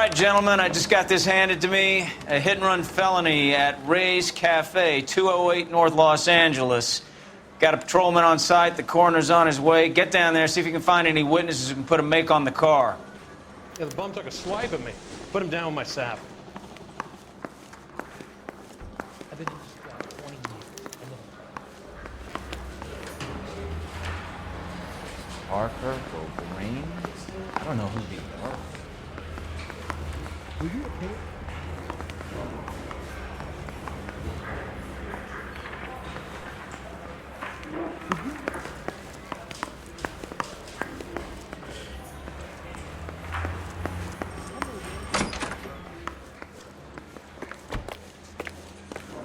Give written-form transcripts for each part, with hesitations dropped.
right, gentlemen, I just got this handed to me. A hit-and-run felony at Ray's Cafe, 208 North Los Angeles. Got a patrolman on site. The coroner's on his way. Get down there, see if you can find any witnesses who can put a make on the car. Yeah, the bum took a swipe at me. Put him down with my sap. I've been in this job 20 years. Parker, go green. I don't know who these are. Were you okay?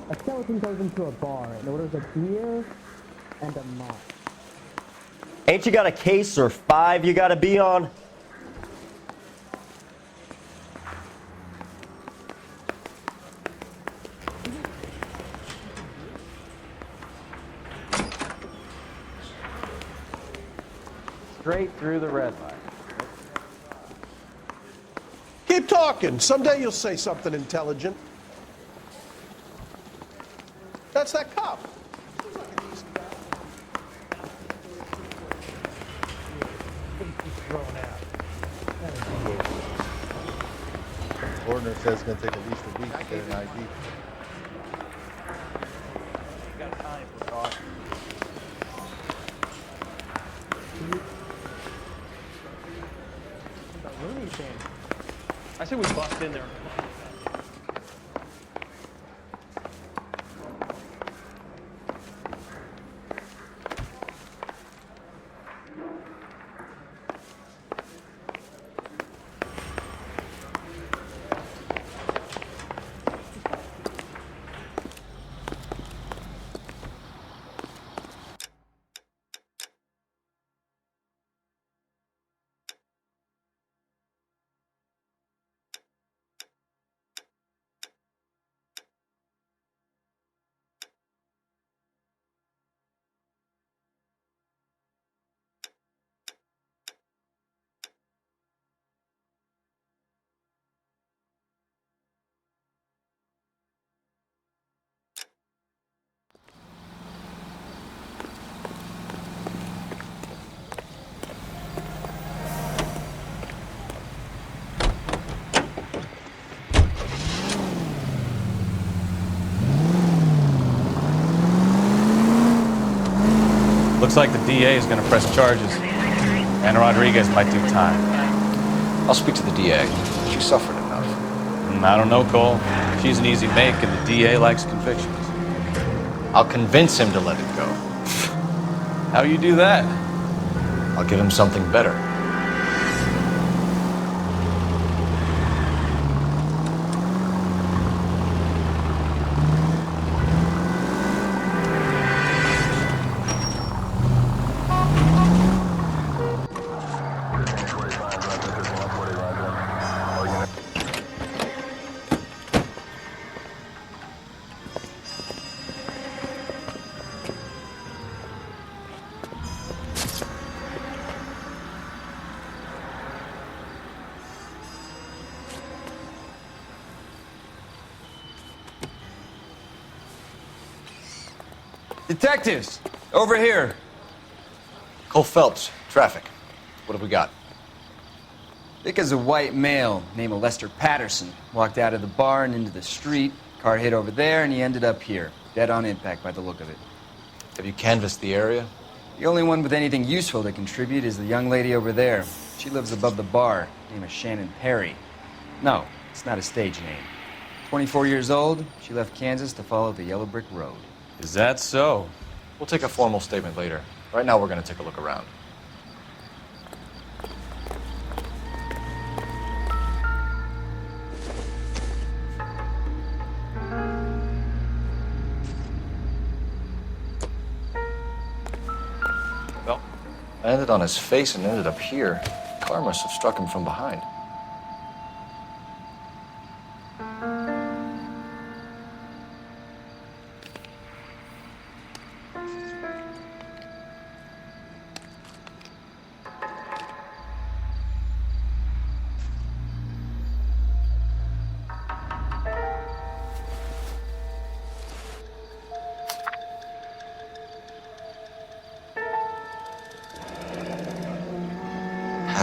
A skeleton goes into a bar and orders a beer and a mop. Ain't you got a case or 5 you gotta be on? Straight through the red light. Keep talking. Someday you'll say something intelligent. That's that cop. Coroner says it's going to take at least a week to get an ID. Got time for talk. Looney thing. I say we bust in there. Looks like the DA is going to press charges. And Rodriguez might do time. I'll speak to the DA. She suffered enough. I don't know, Cole. She's an easy make, and the DA likes convictions. I'll convince him to let it go. How you do that? I'll give him something better. Detectives, over here. Cole Phelps, traffic. What have we got? Thick as a white male named Lester Patterson walked out of the bar and into the street. Car hit over there, and he ended up here. Dead on impact by the look of it. Have you canvassed the area? The only one with anything useful to contribute is the young lady over there. She lives above the bar. Name is Shannon Perry. No, it's not a stage name. 24 years old, she left Kansas to follow the Yellow Brick Road. Is that so? We'll take a formal statement later. Right now, we're going to take a look around. Well, I landed on his face and ended up here. The car must have struck him from behind.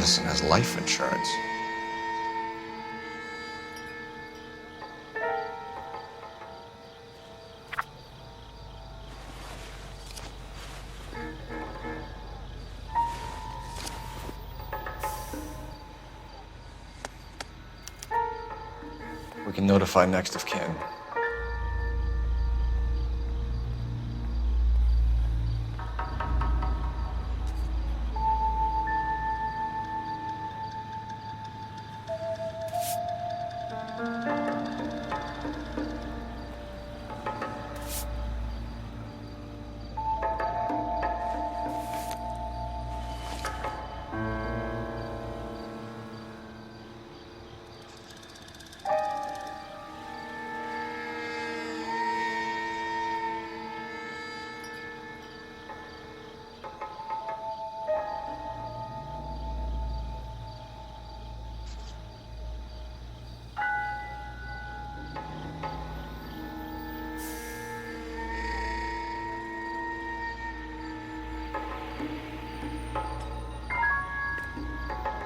Madison has life insurance. We can notify next of kin.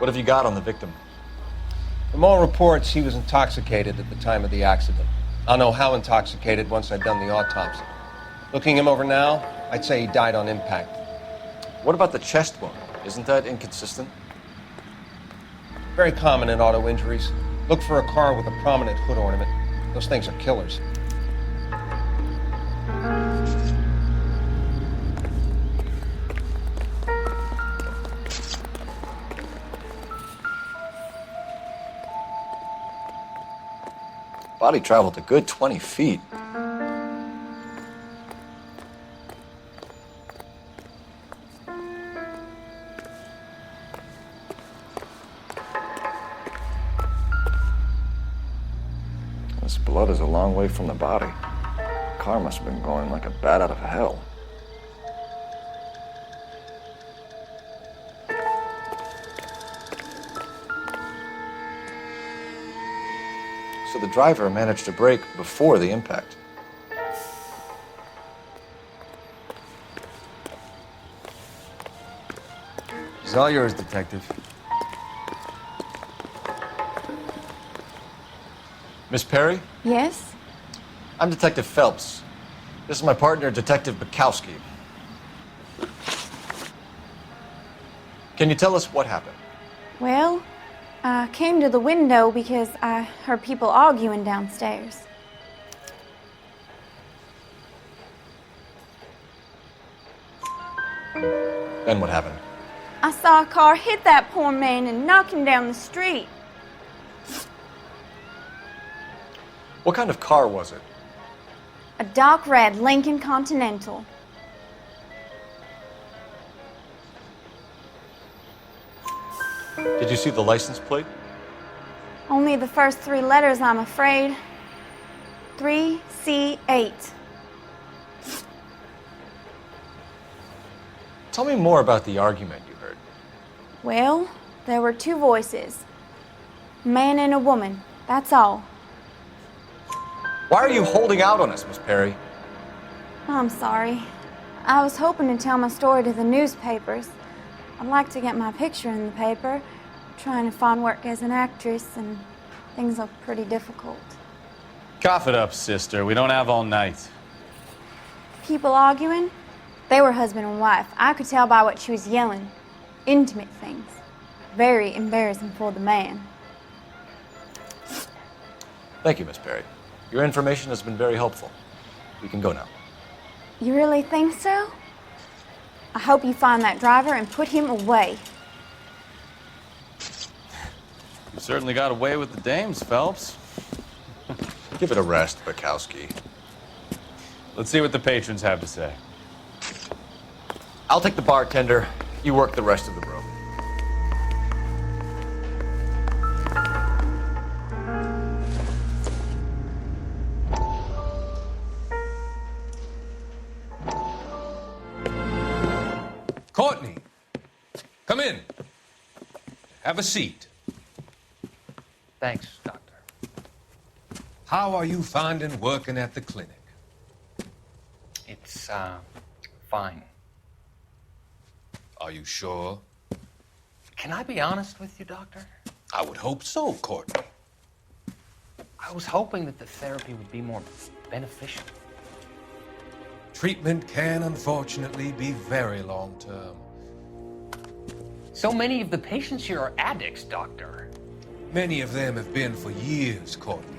What have you got on the victim? From all reports, he was intoxicated at the time of the accident. I'll know how intoxicated once I've done the autopsy. Looking him over now, I'd say he died on impact. What about the chest wound? Isn't that inconsistent? Very common in auto injuries. Look for a car with a prominent hood ornament. Those things are killers. Body traveled a good 20 feet. This blood is a long way from the body. The car must have been going like a bat out of hell. So the driver managed to brake before the impact. It's all yours, Detective. Miss Perry? Yes? I'm Detective Phelps. This is my partner, Detective Bukowski. Can you tell us what happened? Well, I came to the window because I heard people arguing downstairs. Then what happened? I saw a car hit that poor man and knock him down the street. What kind of car was it? A dark red Lincoln Continental. Did you see the license plate? Only the first three letters, I'm afraid. 3C8. Tell me more about the argument you heard. Well, there were two voices. A man and a woman, that's all. Why are you holding out on us, Miss Perry? I'm sorry. I was hoping to tell my story to the newspapers. I'd like to get my picture in the paper. Trying to find work as an actress, and things look pretty difficult. Cough it up, sister. We don't have all night. People arguing? They were husband and wife. I could tell by what she was yelling. Intimate things. Very embarrassing for the man. Thank you, Miss Perry. Your information has been very helpful. We can go now. You really think so? I hope you find that driver and put him away. You certainly got away with the dames, Phelps. Give it a rest, Bukowski. Let's see what the patrons have to say. I'll take the bartender. You work the rest of the room. Courtney, come in. Have a seat. Thanks, Doctor. How are you finding working at the clinic? It's, fine. Are you sure? Can I be honest with you, Doctor? I would hope so, Courtney. I was hoping that the therapy would be more beneficial. Treatment can unfortunately be very long-term. So many of the patients here are addicts, Doctor. Many of them have been for years, Courtney.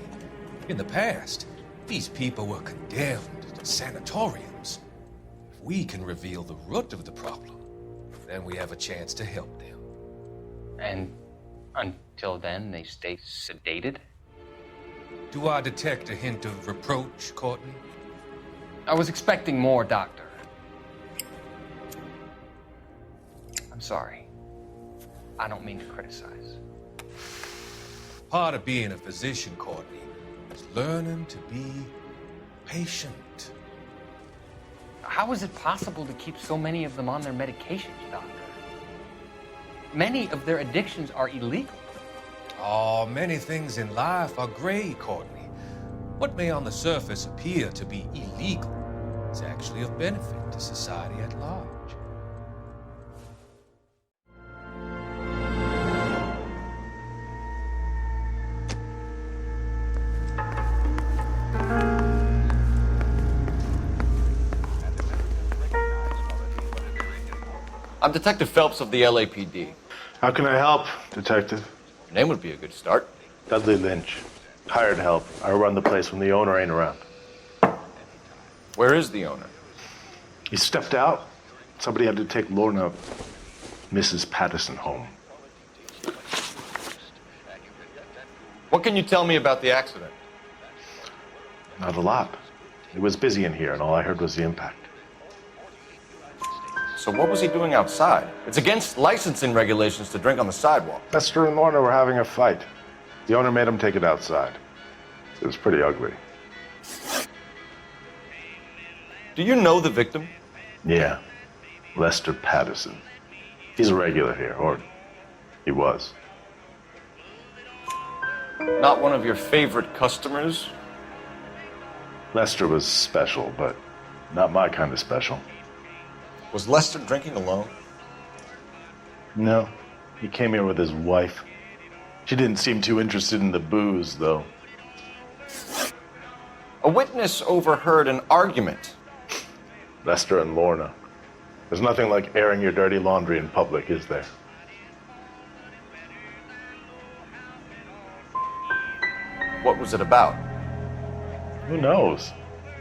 In the past, these people were condemned to sanatoriums. If we can reveal the root of the problem, then we have a chance to help them. And until then, they stay sedated? Do I detect a hint of reproach, Courtney? I was expecting more, Doctor. I'm sorry. I don't mean to criticize. Part of being a physician, Courtney, is learning to be patient. How is it possible to keep so many of them on their medications, Doctor? Many of their addictions are illegal. Oh, many things in life are gray, Courtney. What may on the surface appear to be illegal is actually of benefit to society at large. I'm Detective Phelps of the LAPD. How can I help, Detective? Your name would be a good start. Dudley Lynch. Hired help. I run the place when the owner ain't around. Where is the owner? He stepped out. Somebody had to take Lorna, Mrs. Patterson, home. What can you tell me about the accident? Not a lot. It was busy in here, and all I heard was the impact. So what was he doing outside? It's against licensing regulations to drink on the sidewalk. Lester and Lorna were having a fight. The owner made him take it outside. It was pretty ugly. Do you know the victim? Yeah. Lester Patterson. He's a regular here, or he was. Not one of your favorite customers? Lester was special, but not my kind of special. Was Lester drinking alone? No. He came here with his wife. She didn't seem too interested in the booze, though. A witness overheard an argument. Lester and Lorna. There's nothing like airing your dirty laundry in public, is there? What was it about? Who knows?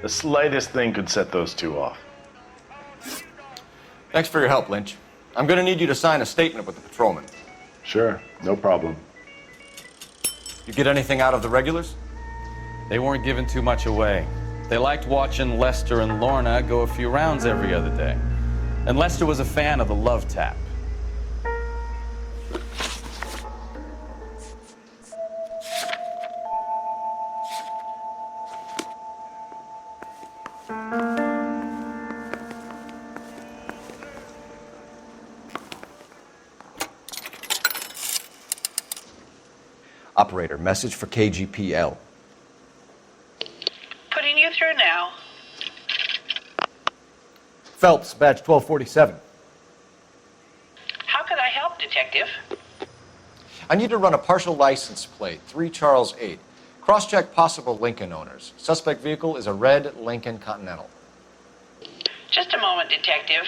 The slightest thing could set those two off. Thanks for your help, Lynch. I'm gonna need you to sign a statement with the patrolman. Sure, no problem. You get anything out of the regulars? They weren't giving too much away. They liked watching Lester and Lorna go a few rounds every other day. And Lester was a fan of the love tap. Operator, message for KGPL. Putting you through now. Phelps, badge 1247. How could I help, Detective? I need to run a partial license plate, 3 Charles 8. Cross-check possible Lincoln owners. Suspect vehicle is a red Lincoln Continental. Just a moment, Detective.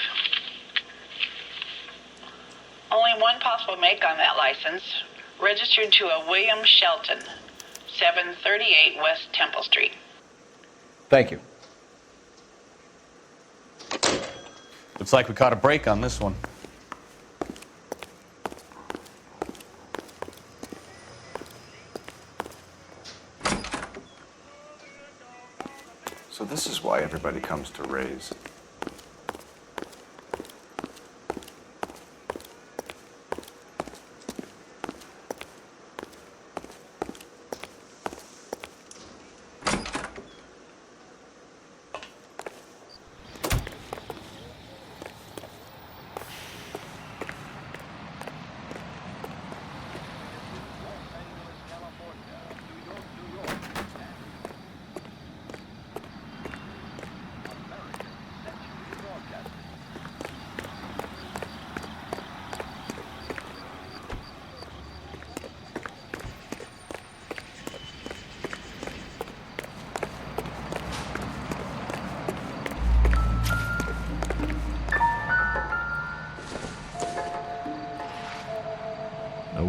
Only one possible make on that license. Registered to a William Shelton, 738 West Temple Street. Thank you. Looks like we caught a break on this one. So this is why everybody comes to Ray's.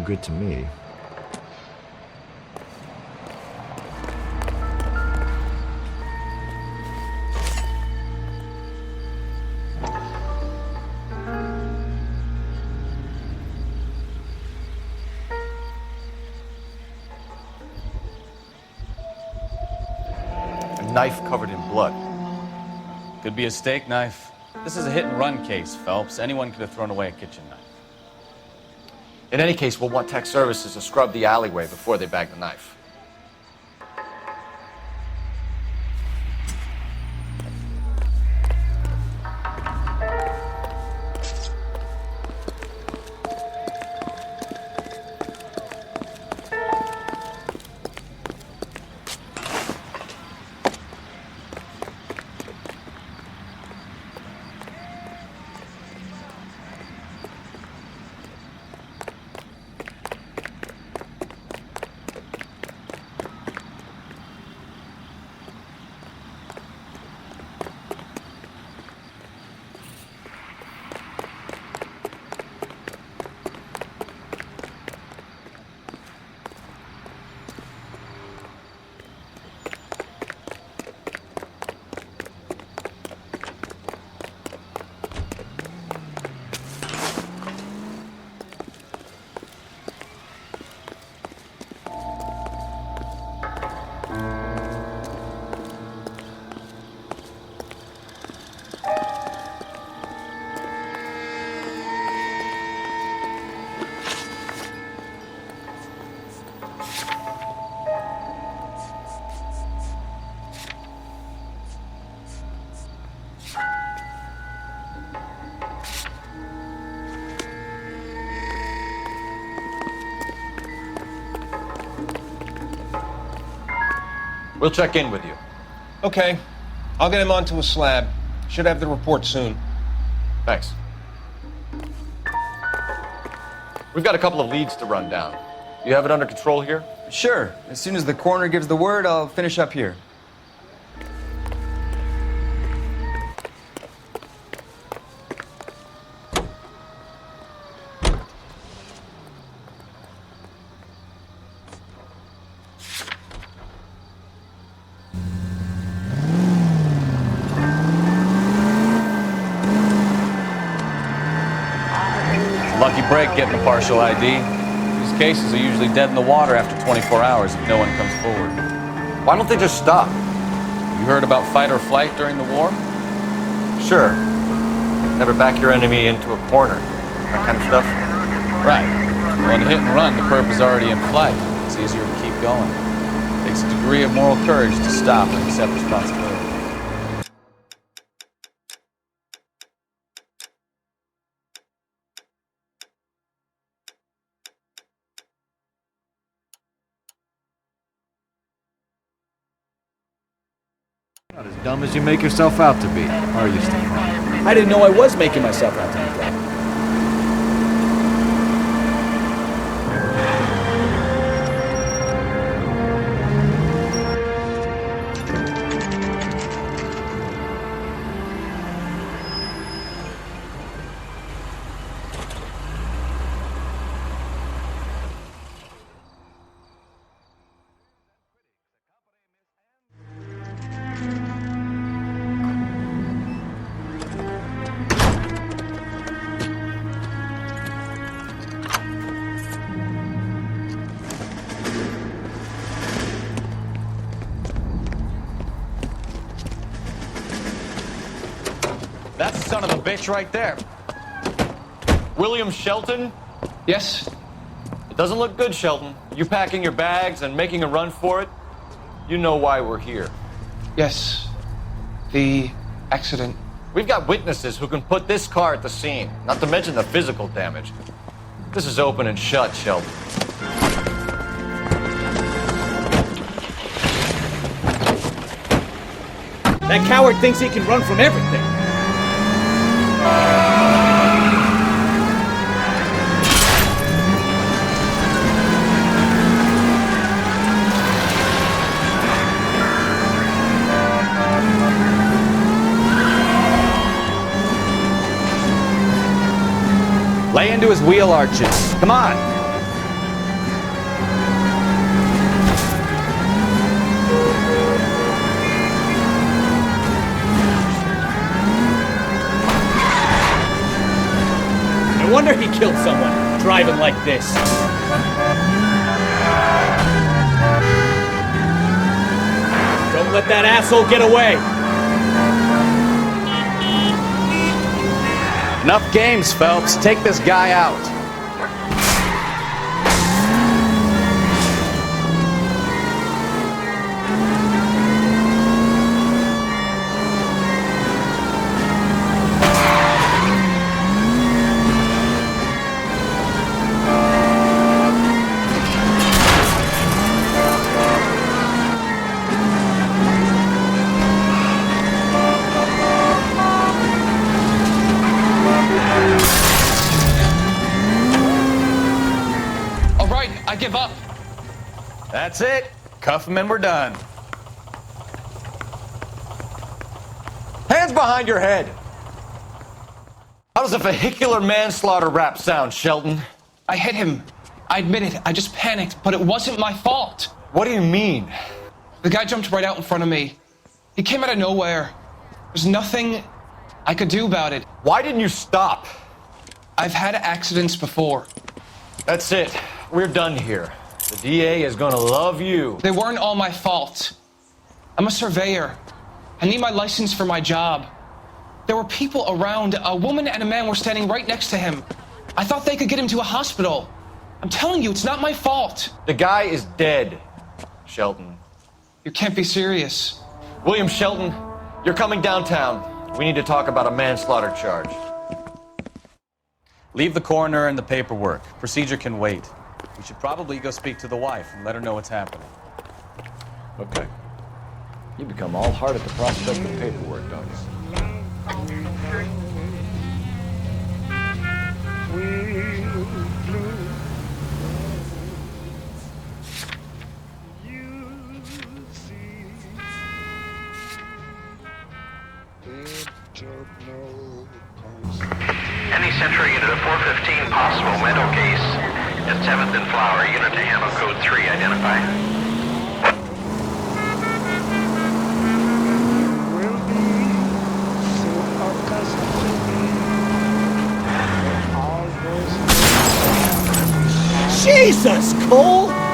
good to me. A knife covered in blood. Could be a steak knife. This is a hit-and-run case, Phelps. Anyone could have thrown away a kitchen knife. In any case, we'll want tech services to scrub the alleyway before they bag the knife. We'll check in with you. Okay. I'll get him onto a slab. Should have the report soon. Thanks. We've got a couple of leads to run down. You have it under control here? Sure. As soon as the coroner gives the word, I'll finish up here. Lucky break getting a partial ID. These cases are usually dead in the water after 24 hours if no one comes forward. Why don't they just stop? You heard about fight or flight during the war? Sure. Never back your enemy into a corner. That kind of stuff? Right. Well, in hit and run, the perp is already in flight. It's easier to keep going. It takes a degree of moral courage to stop and accept responsibility. Not as dumb as you make yourself out to be, are you, Stefan? I didn't know I was making myself out to be dumb. That's the son of a bitch right there. William Shelton? Yes? It doesn't look good, Shelton. You packing your bags and making a run for it? You know why we're here. Yes. The accident. We've got witnesses who can put this car at the scene, not to mention the physical damage. This is open and shut, Shelton. That coward thinks he can run from everything. Lay into his wheel arches. Come on. killed someone driving like this. Don't let that asshole get away. Enough games, Phelps. Take this guy out. I give up. That's it. Cuff him and we're done. Hands behind your head. How does a vehicular manslaughter rap sound, Shelton? I hit him. I admit it. I just panicked, but it wasn't my fault. What do you mean? The guy jumped right out in front of me. He came out of nowhere. There's nothing I could do about it. Why didn't you stop? I've had accidents before. That's it. We're done here. The DA is gonna love you. They weren't all my fault. I'm a surveyor. I need my license for my job. There were people around. A woman and a man were standing right next to him. I thought they could get him to a hospital. I'm telling you, it's not my fault. The guy is dead, Shelton. You can't be serious. William Shelton, you're coming downtown. We need to talk about a manslaughter charge. Leave the coroner and the paperwork. Procedure can wait. We should probably go speak to the wife and let her know what's happening. Okay. You become all heart at the prospect of paperwork, don't you? Any Central Unit of 415 possible mental case at 7th and Flower. Unit to handle code 3. Identify. Jesus, Cole!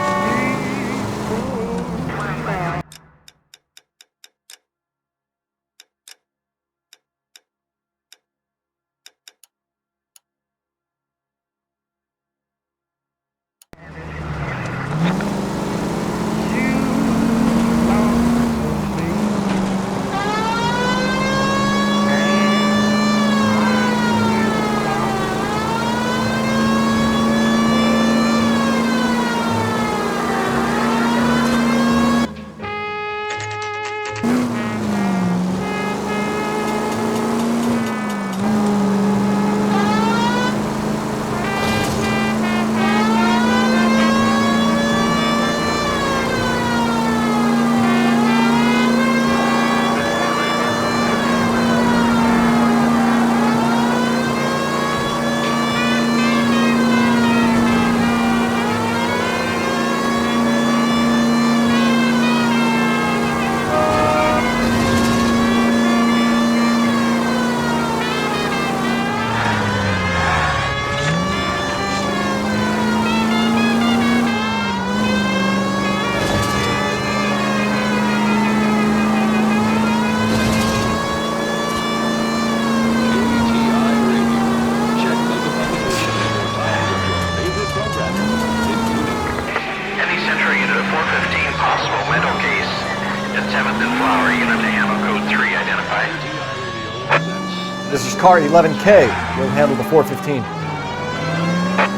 This is car 11K. You'll handle the 415.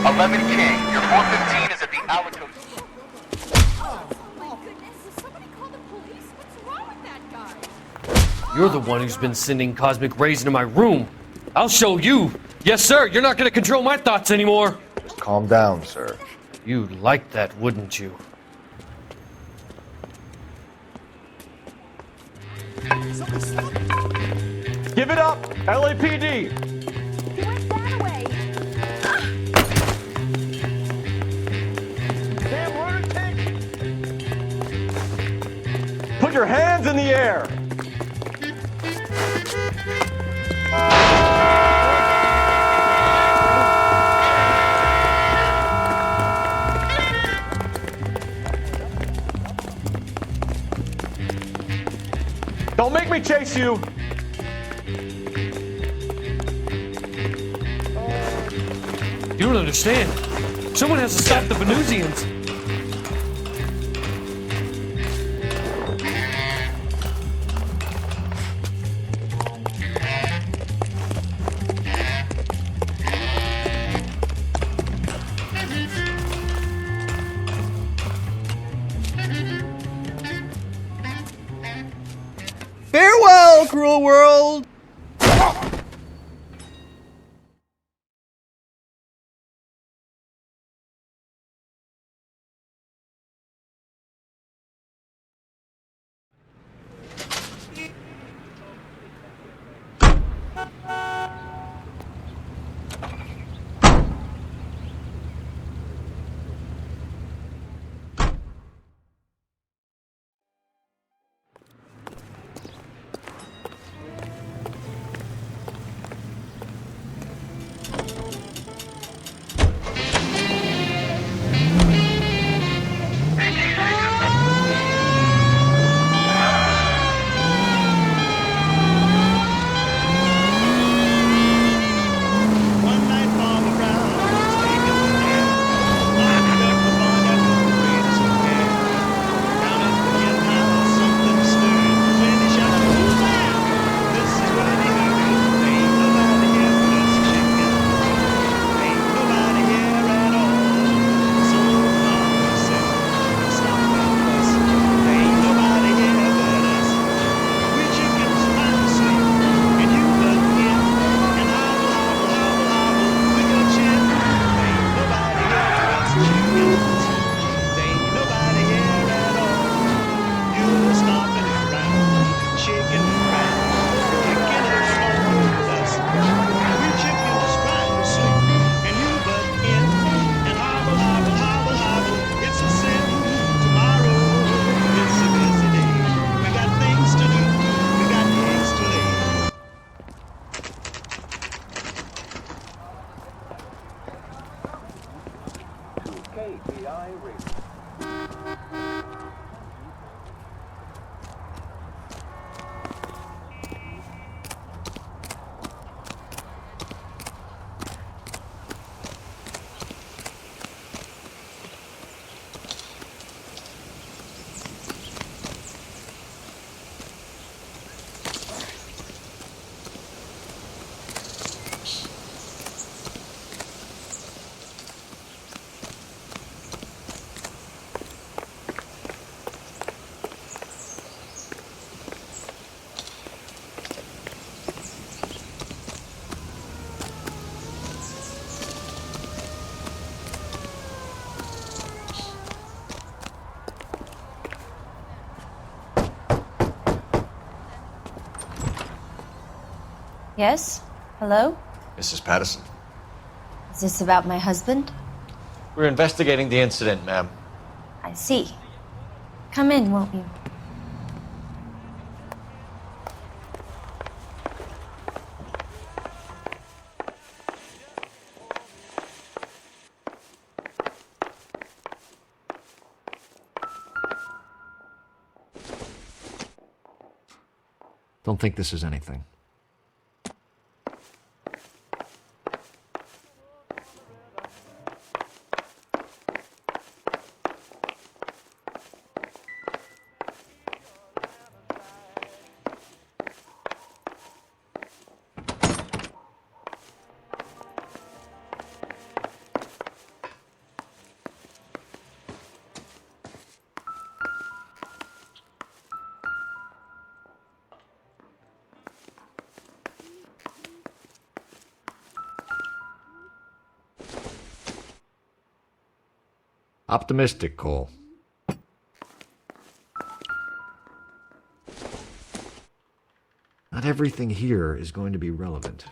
11K. Your 415 is at the Alico. You're the one who's been sending cosmic rays into my room. I'll show you. Yes, sir. You're not going to control my thoughts anymore. Calm down, sir. You'd like that, wouldn't you? Give it up, LAPD. He went that way. Damn lunatic! Put your hands in the air. me chase you! You don't understand. Someone has to stop the Venusians. Farewell, cruel world! Yes? Hello? Mrs. Patterson. Is this about my husband? We're investigating the incident, ma'am. I see. Come in, won't you? Don't think this is anything. Optimistic, Cole. Not everything here is going to be relevant.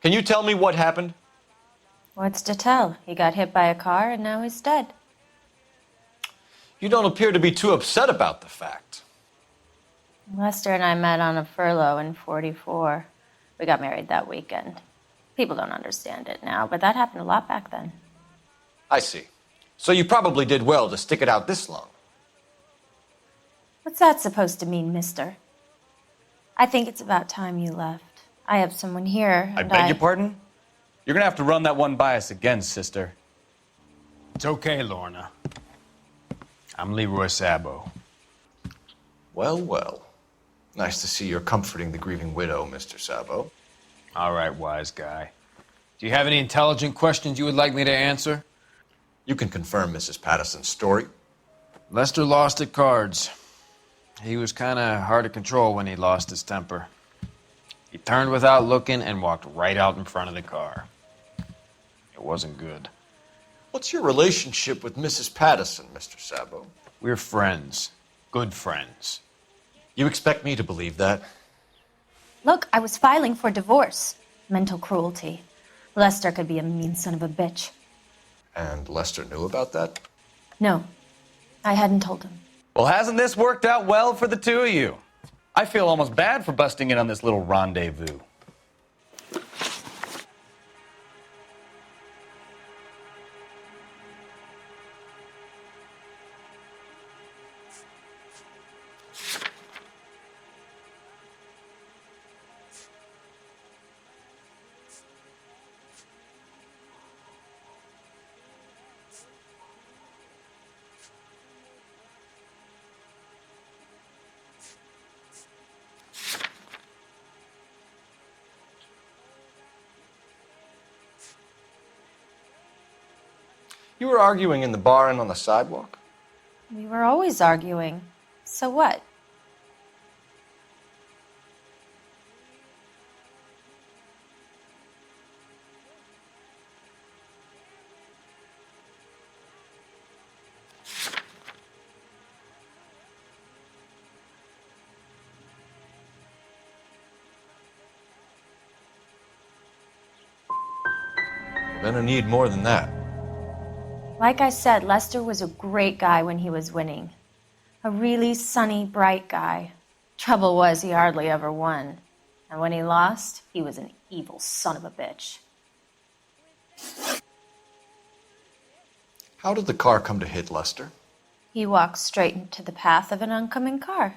Can you tell me what happened? What's to tell? He got hit by a car and now he's dead. You don't appear to be too upset about the fact. Lester and I met on a furlough in 44. We got married that weekend. People don't understand it now, but that happened a lot back then. I see. So you probably did well to stick it out this long. What's that supposed to mean, mister? I think it's about time you left. I have someone here, I and beg your pardon? You're gonna have to run that one by us again, sister. It's okay, Lorna. I'm Leroy Sabo. Well, well. Nice to see you're comforting the grieving widow, Mr. Sabo. All right, wise guy. Do you have any intelligent questions you would like me to answer? You can confirm Mrs. Patterson's story. Lester lost at cards. He was kind of hard to control when he lost his temper. He turned without looking and walked right out in front of the car. It wasn't good. What's your relationship with Mrs. Patterson, Mr. Sabo? We're friends. Good friends. You expect me to believe that? Look, I was filing for divorce. Mental cruelty. Lester could be a mean son of a bitch. And Lester knew about that? No, I hadn't told him. Well, hasn't this worked out well for the two of you? I feel almost bad for busting in on this little rendezvous. You were arguing in the bar and on the sidewalk? We were always arguing. So what? We're gonna need more than that. Like I said, Lester was a great guy when he was winning. A really sunny, bright guy. Trouble was, he hardly ever won. And when he lost, he was an evil son of a bitch. How did the car come to hit Lester? He walked straight into the path of an oncoming car.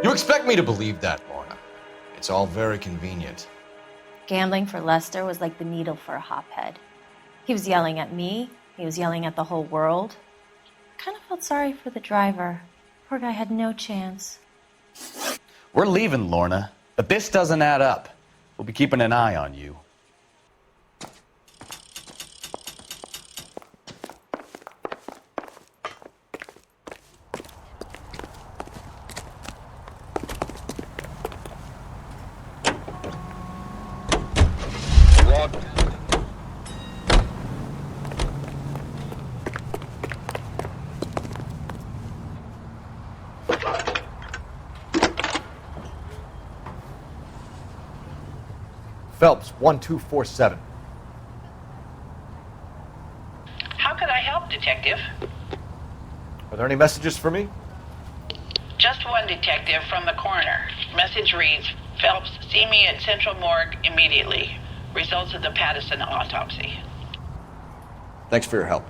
You expect me to believe that, Lorna? It's all very convenient. Gambling for Lester was like the needle for a hophead. He was yelling at me. He was yelling at the whole world. I kind of felt sorry for the driver. Poor guy had no chance. We're leaving, Lorna, but this doesn't add up. We'll be keeping an eye on you. Phelps, 1247. How could I help, Detective? Are there any messages for me? Just one, Detective, from the coroner. Message reads, Phelps, see me at Central Morgue immediately. Results of the Patterson autopsy. Thanks for your help.